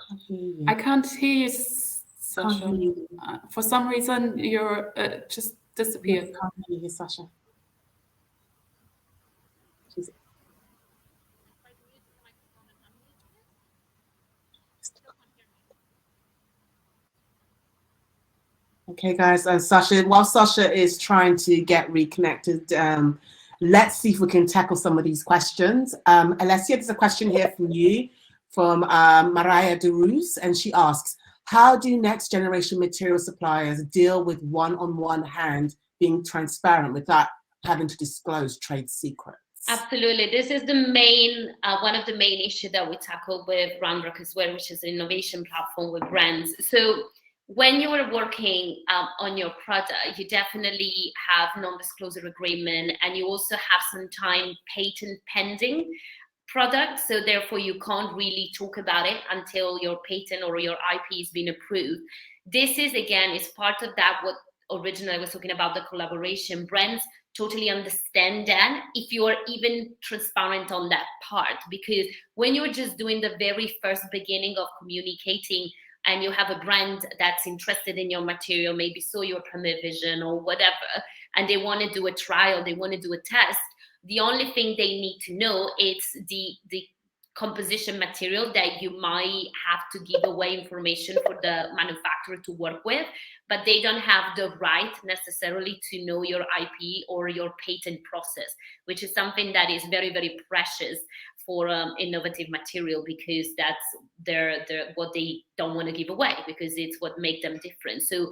Can't hear you. I can't hear you, Sasha. Can't hear you. For some reason, you're just disappeared. Can't hear you, Sasha. She's- Okay, guys, Sasha, while Sasha is trying to get reconnected, let's see if we can tackle some of these questions. Alessia, there's a question here from you, from Mariah DeRuse, and she asks, how do next generation material suppliers deal with one-on-one hand being transparent without having to disclose trade secrets? Absolutely. This is the main, one of the main issues that we tackle with Runrock as well, which is an innovation platform with brands. So when you are working on your product, you definitely have non-disclosure agreement, and you also have some time patent pending product. So therefore you can't really talk about it until your patent or your IP has been approved. This is, again, is part of that, what originally I was talking about, the collaboration. Brands totally understand that if you are even transparent on that part, because when you're just doing the very first beginning of communicating and you have a brand that's interested in your material, maybe saw your Premier Vision or whatever, and they want to do a trial, they want to do a test, the only thing they need to know is the composition material that you might have to give away information for the manufacturer to work with, but they don't have the right necessarily to know your IP or your patent process, which is something that is very, very precious for innovative material, because that's their what they don't want to give away, because it's what makes them different. So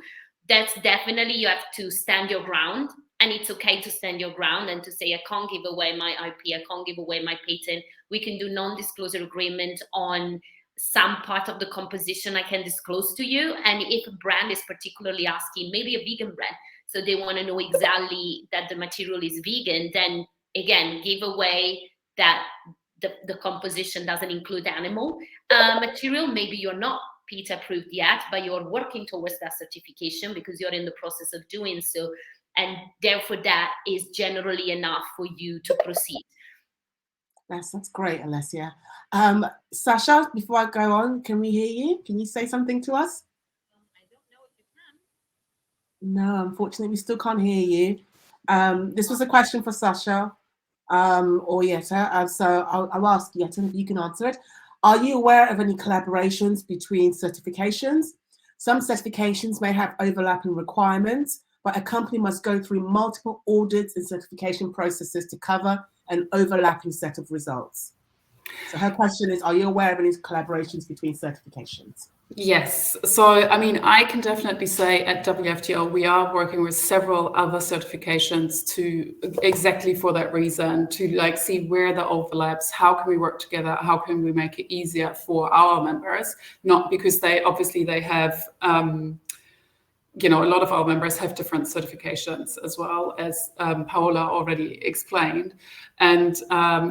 that's definitely, you have to stand your ground, and it's okay to stand your ground and to say, I can't give away my IP, I can't give away my patent. We can do non-disclosure agreement on some part of the composition I can disclose to you. And if a brand is particularly asking, maybe a vegan brand, so they want to know exactly that the material is vegan, then again, give away that the composition doesn't include animal material. Maybe you're not PETA approved yet, but you're working towards that certification because you're in the process of doing so. And therefore that is generally enough for you to proceed. That's great, Alessia. Sasha, before I go on, can we hear you? Can you say something to us? I don't know if you can. No, unfortunately, we still can't hear you. This was a question for Sasha or Jette. So I'll ask Jette, you can answer it. Are you aware of any collaborations between certifications? Some certifications may have overlapping requirements, but a company must go through multiple audits and certification processes to cover an overlapping set of results. So her question is, are you aware of any collaborations between certifications? Yes. So, I mean, I can definitely say at WFTO, we are working with several other certifications to exactly for that reason, to like see where the overlaps, how can we work together, how can we make it easier for our members, not because they have, you know, a lot of our members have different certifications as well, as Paola already explained. And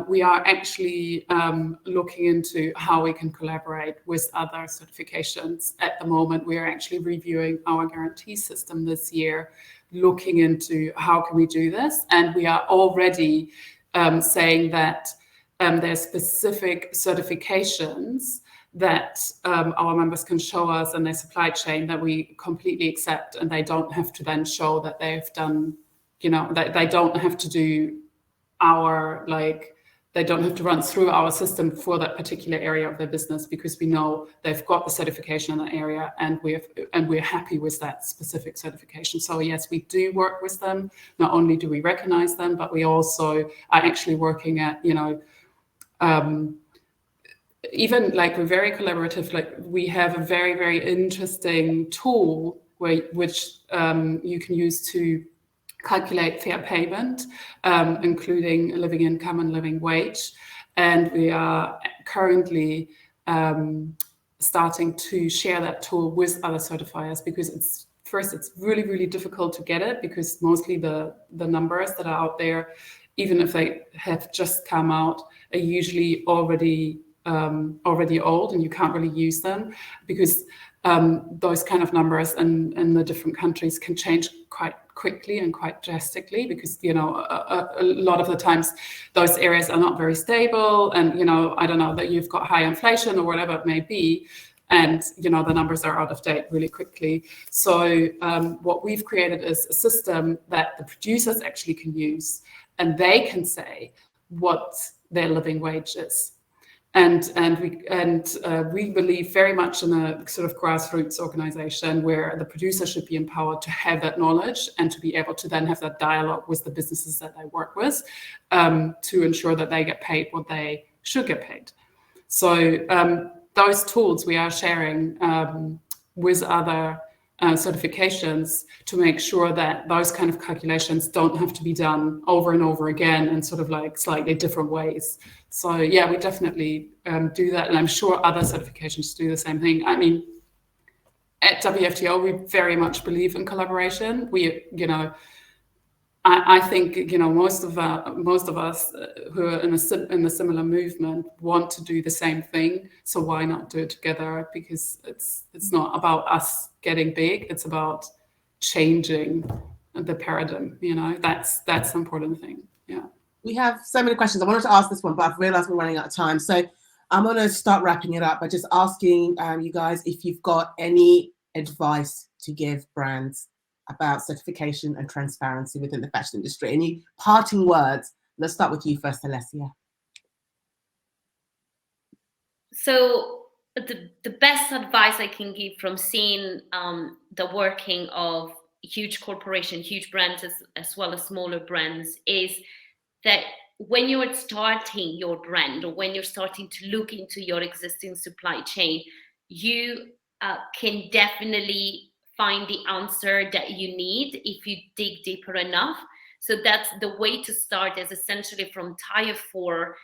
we are actually looking into how we can collaborate with other certifications. At the moment, we are actually reviewing our guarantee system this year, looking into how can we do this. And we are already saying that there's specific certifications that our members can show us in their supply chain that we completely accept, and they don't have to then show that they've done, you know, that they don't have to do our, like, they don't have to run through our system for that particular area of their business, because we know they've got the certification in that area, and we're happy with that specific certification. So yes, we do work with them. Not only do we recognize them, but we also are actually working at, even like we're very collaborative. Like we have a very, very interesting tool which you can use to calculate fair payment, including living income and living wage. And we are currently starting to share that tool with other certifiers, because it's really, really difficult to get it, because mostly the numbers that are out there, even if they have just come out, are usually already old, and you can't really use them, because those kind of numbers in the different countries can change quite quickly and quite drastically, because a lot of the times those areas are not very stable, and I don't know, that you've got high inflation or whatever it may be, and the numbers are out of date really quickly. So what we've created is a system that the producers actually can use, and they can say what their living wage is. And we believe very much in a sort of grassroots organization where the producer should be empowered to have that knowledge and to be able to then have that dialogue with the businesses that they work with, to ensure that they get paid what they should get paid. So those tools we are sharing with other certifications to make sure that those kind of calculations don't have to be done over and over again in sort of like slightly different ways. So yeah, we definitely do that, and I'm sure other certifications do the same thing. I mean, at WFTO, we very much believe in collaboration. I think most of us who are in the similar movement want to do the same thing. So why not do it together? Because it's not about us getting big; it's about changing the paradigm. That's the important thing. Yeah. We have so many questions. I wanted to ask this one, but I've realized we're running out of time. So I'm going to start wrapping it up by just asking you guys if you've got any advice to give brands about certification and transparency within the fashion industry. Any parting words? Let's start with you first, Alessia. So the best advice I can give from seeing the working of huge corporations, huge brands, as well as smaller brands, is that when you are starting your brand, or when you're starting to look into your existing supply chain, you can definitely find the answer that you need if you dig deeper enough. So that's the way to start, is essentially from tire 4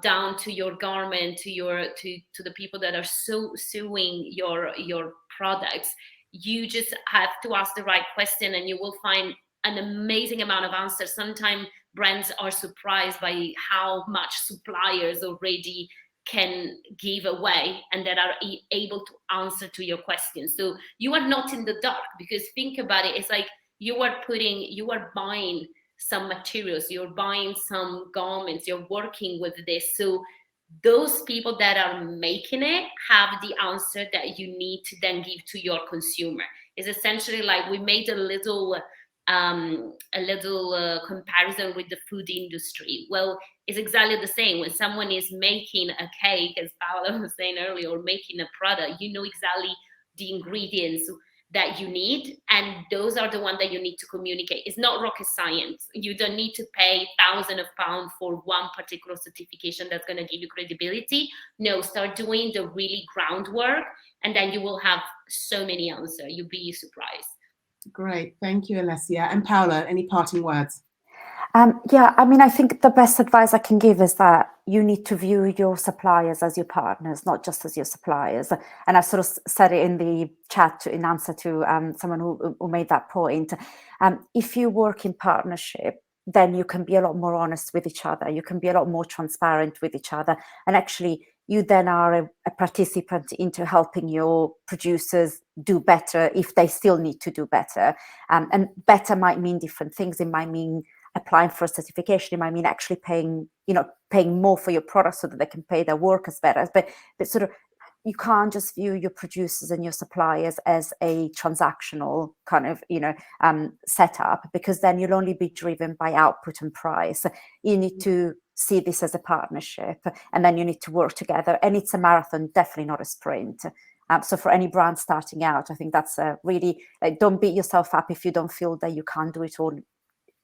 down to your garment, to the people that are sewing your products. You just have to ask the right question, and you will find an amazing amount of answers. Sometimes brands are surprised by how much suppliers already can give away and that are able to answer to your questions. So you are not in the dark, because think about it, it's like you are buying some materials, you're buying some garments, you're working with this. So those people that are making it have the answer that you need to then give to your consumer. It's essentially like we made a little comparison with the food industry. Well, it's exactly the same. When someone is making a cake, as Paola was saying earlier, or making a product, you know exactly the ingredients that you need, and those are the ones that you need to communicate. It's not rocket science. You don't need to pay thousands of pounds for one particular certification that's going to give you credibility. No, start doing the really groundwork, and then you will have so many answers. You'll be surprised. Great, thank you, Alessia. And Paola, any parting words? Yeah, I mean, I think the best advice I can give is that you need to view your suppliers as your partners, not just as your suppliers. And I sort of said it in the chat in answer to someone who made that point. If you work in partnership, then you can be a lot more honest with each other. You can be a lot more transparent with each other. And actually, you then are a participant into helping your producers do better if they still need to do better. And better might mean different things. It might mean applying for a certification. It might mean actually paying more for your products so that they can pay their workers better. But sort of you can't just view your producers and your suppliers as a transactional kind of, setup, because then you'll only be driven by output and price. You need to see this as a partnership, and then you need to work together. And it's a marathon, definitely not a sprint. So for any brand starting out, I think that's really, don't beat yourself up if you don't feel that you can't do it all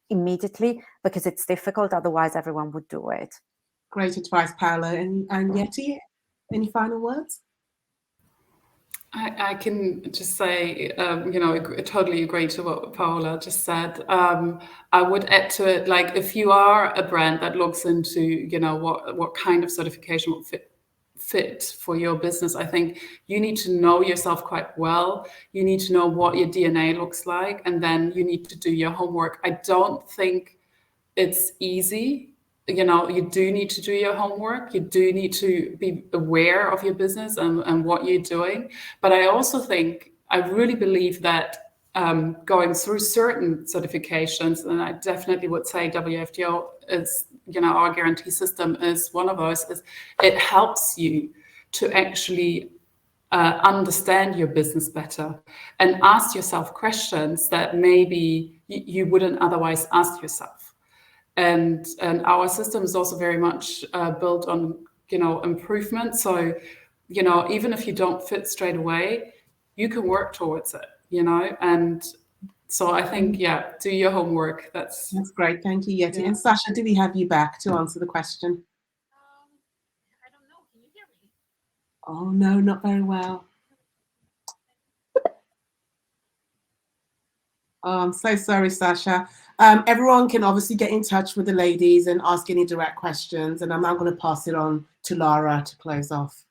immediately, because it's difficult. Otherwise, everyone would do it. Great advice, Paola. And Yeti, any final words? I can just say, I totally agree to what Paola just said. I would add to it, like, if you are a brand that looks into, what kind of certification will fit for your business, I think you need to know yourself quite well. You need to know what your DNA looks like, and then you need to do your homework. I don't think it's easy. You do need to do your homework. You do need to be aware of your business and what you're doing. But I also think, I really believe that going through certain certifications, and I definitely would say WFTO is, our guarantee system is one of those, is it helps you to actually understand your business better and ask yourself questions that maybe you wouldn't otherwise ask yourself. And our system is also very much built on, improvement. So, even if you don't fit straight away, you can work towards it, and so I think, do your homework. That's great. Thank you, Yeti. And Sasha, do we have you back to answer the question? I don't know. Can you hear me? Oh, no, not very well. Oh, I'm so sorry, Sasha. Everyone can obviously get in touch with the ladies and ask any direct questions. And I'm now going to pass it on to Lara to close off.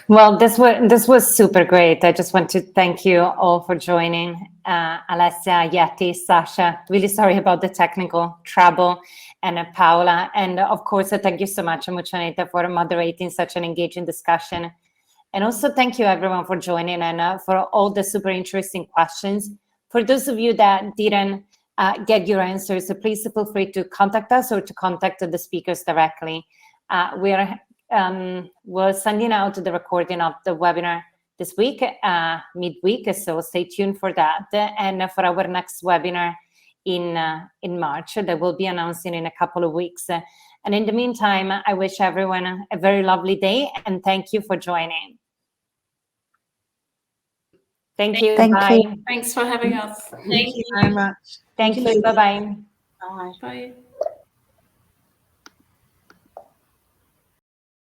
Well, this was super great. I just want to thank you all for joining. Alessia, Yeti, Sasha, really sorry about the technical trouble, and Paola. And of course, thank you so much, Muchaneta, for moderating such an engaging discussion. And also thank you everyone for joining and for all the super interesting questions. For those of you that didn't get your answers, so please feel free to contact us or to contact the speakers directly. We're sending out the recording of the webinar this week, midweek, so stay tuned for that. And for our next webinar in March, that we'll be announcing in a couple of weeks. And in the meantime, I wish everyone a very lovely day, and thank you for joining. Thank you. Thank Bye. you. Thanks for having us. Thank you very much. Thank you. Bye-bye. Bye. Bye.